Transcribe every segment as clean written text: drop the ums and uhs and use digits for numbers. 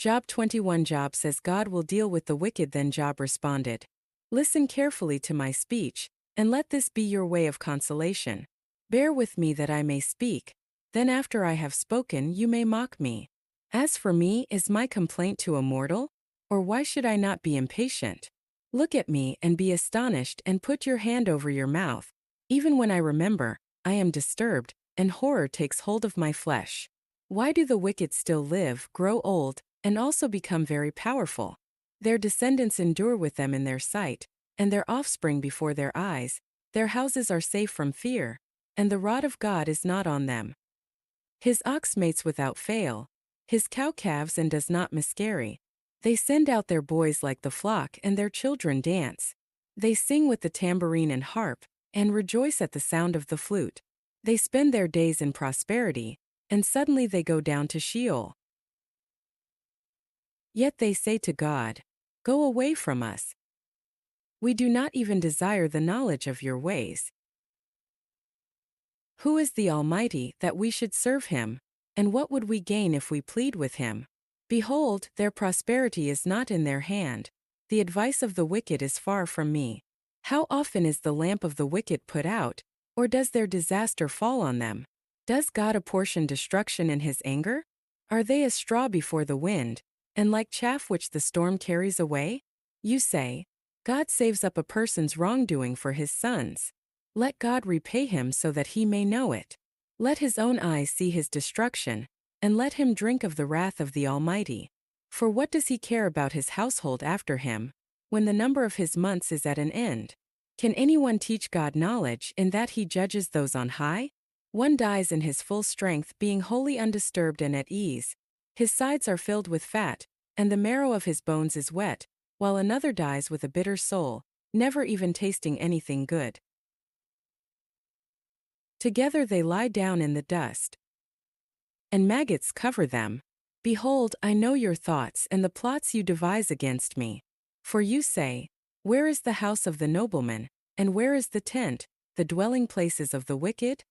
Job 21. Job says God will deal with the wicked. Then Job responded, "Listen carefully to my speech, and let this be your way of consolation. Bear with me that I may speak, then after I have spoken you may mock me. As for me, is my complaint to a mortal? Or why should I not be impatient? Look at me and be astonished and put your hand over your mouth. Even when I remember, I am disturbed, and horror takes hold of my flesh. Why do the wicked still live, grow old, and also become very powerful? Their descendants endure with them in their sight, and their offspring before their eyes. Their houses are safe from fear, and the rod of God is not on them. His ox mates without fail, his cow calves and does not miscarry. They send out their boys like the flock, and their children dance. They sing with the tambourine and harp, and rejoice at the sound of the flute. They spend their days in prosperity, and suddenly they go down to Sheol. Yet they say to God, 'Go away from us. We do not even desire the knowledge of your ways.' Who is the Almighty that we should serve him? And what would we gain if we plead with him? Behold, their prosperity is not in their hand. The advice of the wicked is far from me. How often is the lamp of the wicked put out, or does their disaster fall on them? Does God apportion destruction in his anger? Are they as straw before the wind, and like chaff which the storm carries away? You say, 'God saves up a person's wrongdoing for his sons.' Let God repay him so that he may know it. Let his own eyes see his destruction, and let him drink of the wrath of the Almighty. For what does he care about his household after him, when the number of his months is at an end? Can anyone teach God knowledge in that he judges those on high? One dies in his full strength, being wholly undisturbed and at ease. His sides are filled with fat, and the marrow of his bones is wet, while another dies with a bitter soul, never even tasting anything good. Together they lie down in the dust, and maggots cover them. Behold, I know your thoughts and the plots you devise against me. For you say, 'Where is the house of the nobleman, and where is the tent, the dwelling places of the wicked?'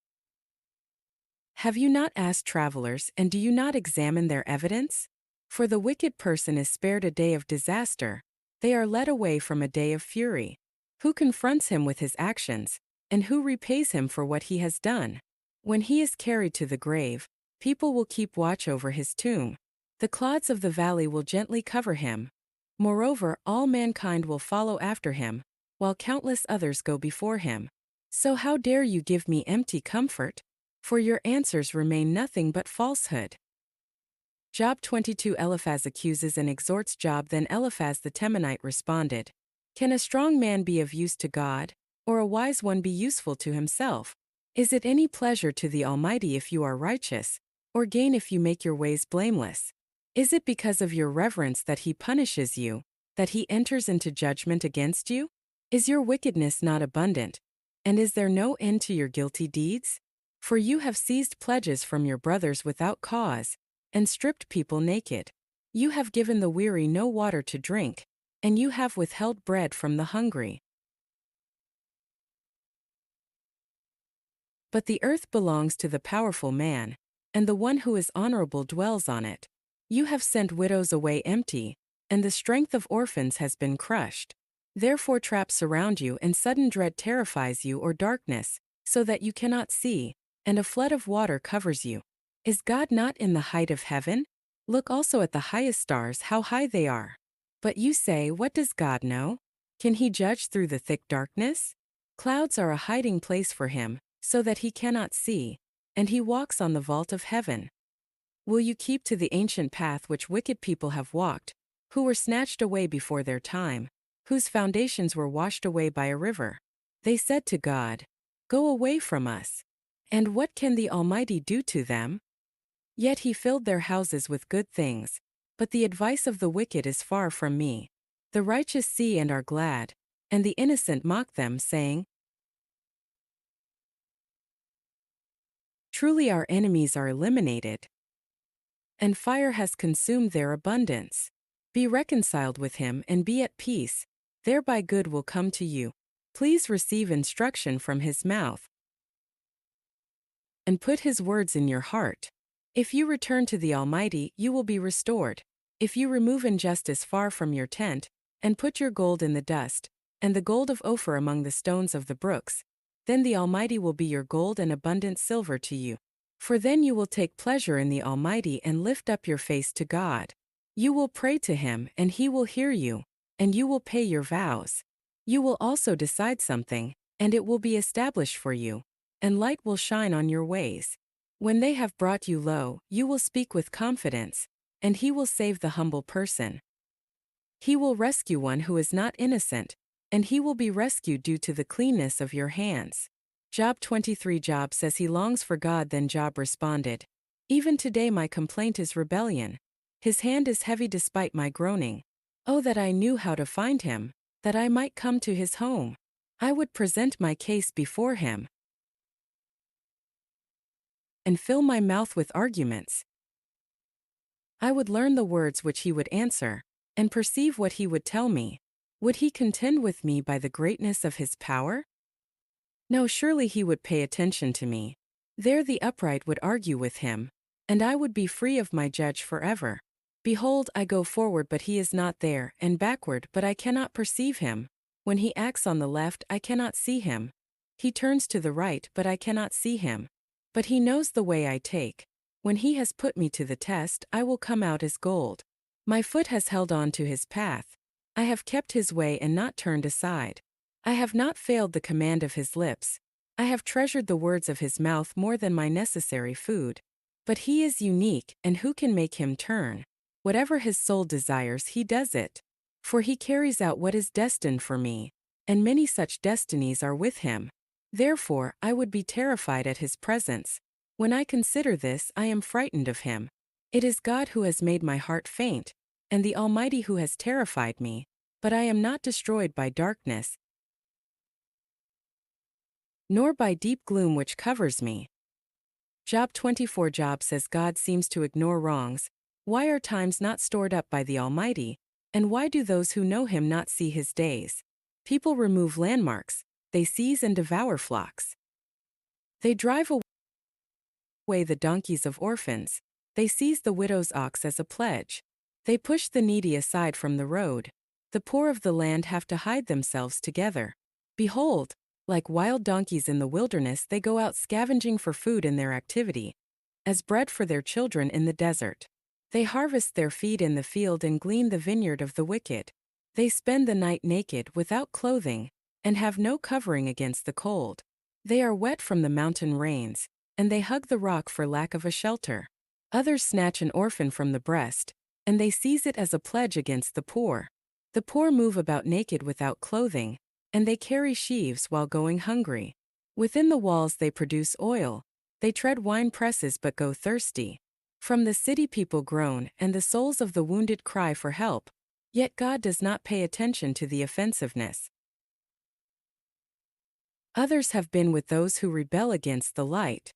Have you not asked travelers, and do you not examine their evidence? For the wicked person is spared a day of disaster, they are led away from a day of fury. Who confronts him with his actions, and who repays him for what he has done? When he is carried to the grave, people will keep watch over his tomb. The clods of the valley will gently cover him. Moreover, all mankind will follow after him, while countless others go before him. So how dare you give me empty comfort? For your answers remain nothing but falsehood." Job 22. Eliphaz accuses and exhorts Job. Then Eliphaz the Temanite responded, "Can a strong man be of use to God, or a wise one be useful to himself? Is it any pleasure to the Almighty if you are righteous, or gain if you make your ways blameless? Is it because of your reverence that he punishes you, that he enters into judgment against you? Is your wickedness not abundant, and is there no end to your guilty deeds? For you have seized pledges from your brothers without cause, and stripped people naked. You have given the weary no water to drink, and you have withheld bread from the hungry. But the earth belongs to the powerful man, and the one who is honorable dwells on it. You have sent widows away empty, and the strength of orphans has been crushed. Therefore traps surround you, and sudden dread terrifies you, or darkness, so that you cannot see, and a flood of water covers you. Is God not in the height of heaven? Look also at the highest stars, how high they are. But you say, what does God know? Can he judge through the thick darkness? Clouds are a hiding place for him, so that he cannot see, and he walks on the vault of heaven. Will you keep to the ancient path which wicked people have walked, who were snatched away before their time, whose foundations were washed away by a river? They said to God, "Go away from us." And what can the Almighty do to them? Yet he filled their houses with good things, but the advice of the wicked is far from me. The righteous see and are glad, and the innocent mock them, saying, "Truly our enemies are eliminated, and fire has consumed their abundance. Be reconciled with him and be at peace, thereby good will come to you. Please receive instruction from his mouth, and put his words in your heart. If you return to the Almighty, you will be restored. If you remove injustice far from your tent, and put your gold in the dust, and the gold of Ophir among the stones of the brooks, then the Almighty will be your gold and abundant silver to you. For then you will take pleasure in the Almighty and lift up your face to God. You will pray to Him and He will hear you, and you will pay your vows. You will also decide something, and it will be established for you, and light will shine on your ways. When they have brought you low, you will speak with confidence, and He will save the humble person. He will rescue one who is not innocent, and he will be rescued due to the cleanness of your hands. Job 23. Job says he longs for God. Then Job responded, even today my complaint is rebellion. His hand is heavy despite my groaning. Oh, that I knew how to find him, that I might come to his home. I would present my case before him and fill my mouth with arguments. I would learn the words which he would answer, and perceive what he would tell me. Would he contend with me by the greatness of his power? No, surely he would pay attention to me. There the upright would argue with him, and I would be free of my judge forever. Behold, I go forward but he is not there, and backward but I cannot perceive him. When he acts on the left I cannot see him. He turns to the right but I cannot see him. But he knows the way I take. When he has put me to the test, I will come out as gold. My foot has held on to his path. I have kept his way and not turned aside. I have not failed the command of his lips. I have treasured the words of his mouth more than my necessary food. But he is unique, and who can make him turn? Whatever his soul desires, he does it. For he carries out what is destined for me, and many such destinies are with him. Therefore, I would be terrified at his presence. When I consider this, I am frightened of him. It is God who has made my heart faint, and the Almighty who has terrified me, but I am not destroyed by darkness, nor by deep gloom which covers me. Job 24. Job says God seems to ignore wrongs. Why are times not stored up by the Almighty, and why do those who know him not see his days? People remove landmarks, they seize and devour flocks. They drive away the donkeys of orphans, they seize the widow's ox as a pledge. They push the needy aside from the road. The poor of the land have to hide themselves together. Behold, like wild donkeys in the wilderness, they go out scavenging for food in their activity, as bread for their children in the desert. They harvest their feed in the field and glean the vineyard of the wicked. They spend the night naked without clothing, and have no covering against the cold. They are wet from the mountain rains, and they hug the rock for lack of a shelter. Others snatch an orphan from the breast, and they seize it as a pledge against the poor. The poor move about naked without clothing, and they carry sheaves while going hungry. Within the walls they produce oil, they tread wine presses but go thirsty. From the city people groan, and the souls of the wounded cry for help, yet God does not pay attention to the offensiveness. Others have been with those who rebel against the light.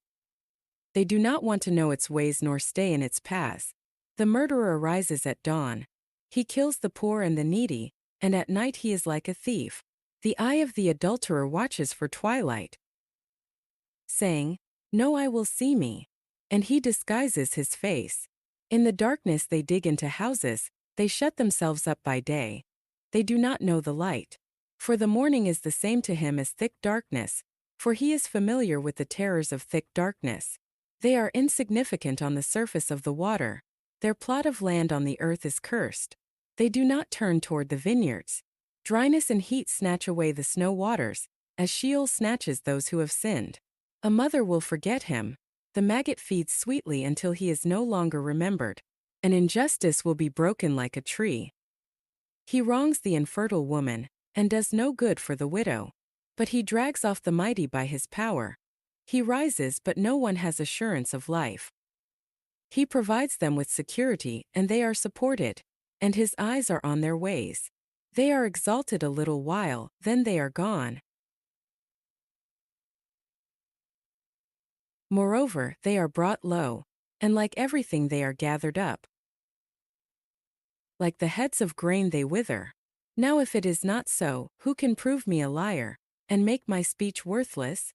They do not want to know its ways nor stay in its paths. The murderer arises at dawn. He kills the poor and the needy, and at night he is like a thief. The eye of the adulterer watches for twilight, saying, no eye will see me. And he disguises his face. In the darkness they dig into houses, they shut themselves up by day. They do not know the light. For the morning is the same to him as thick darkness, for he is familiar with the terrors of thick darkness. They are insignificant on the surface of the water. Their plot of land on the earth is cursed. They do not turn toward the vineyards. Dryness and heat snatch away the snow waters, as Sheol snatches those who have sinned. A mother will forget him. The maggot feeds sweetly until he is no longer remembered. An injustice will be broken like a tree. He wrongs the infertile woman, and does no good for the widow. But he drags off the mighty by his power. He rises, but no one has assurance of life. He provides them with security, and they are supported, and his eyes are on their ways. They are exalted a little while, then they are gone. Moreover, they are brought low, and like everything they are gathered up. Like the heads of grain they wither. Now if it is not so, who can prove me a liar, and make my speech worthless?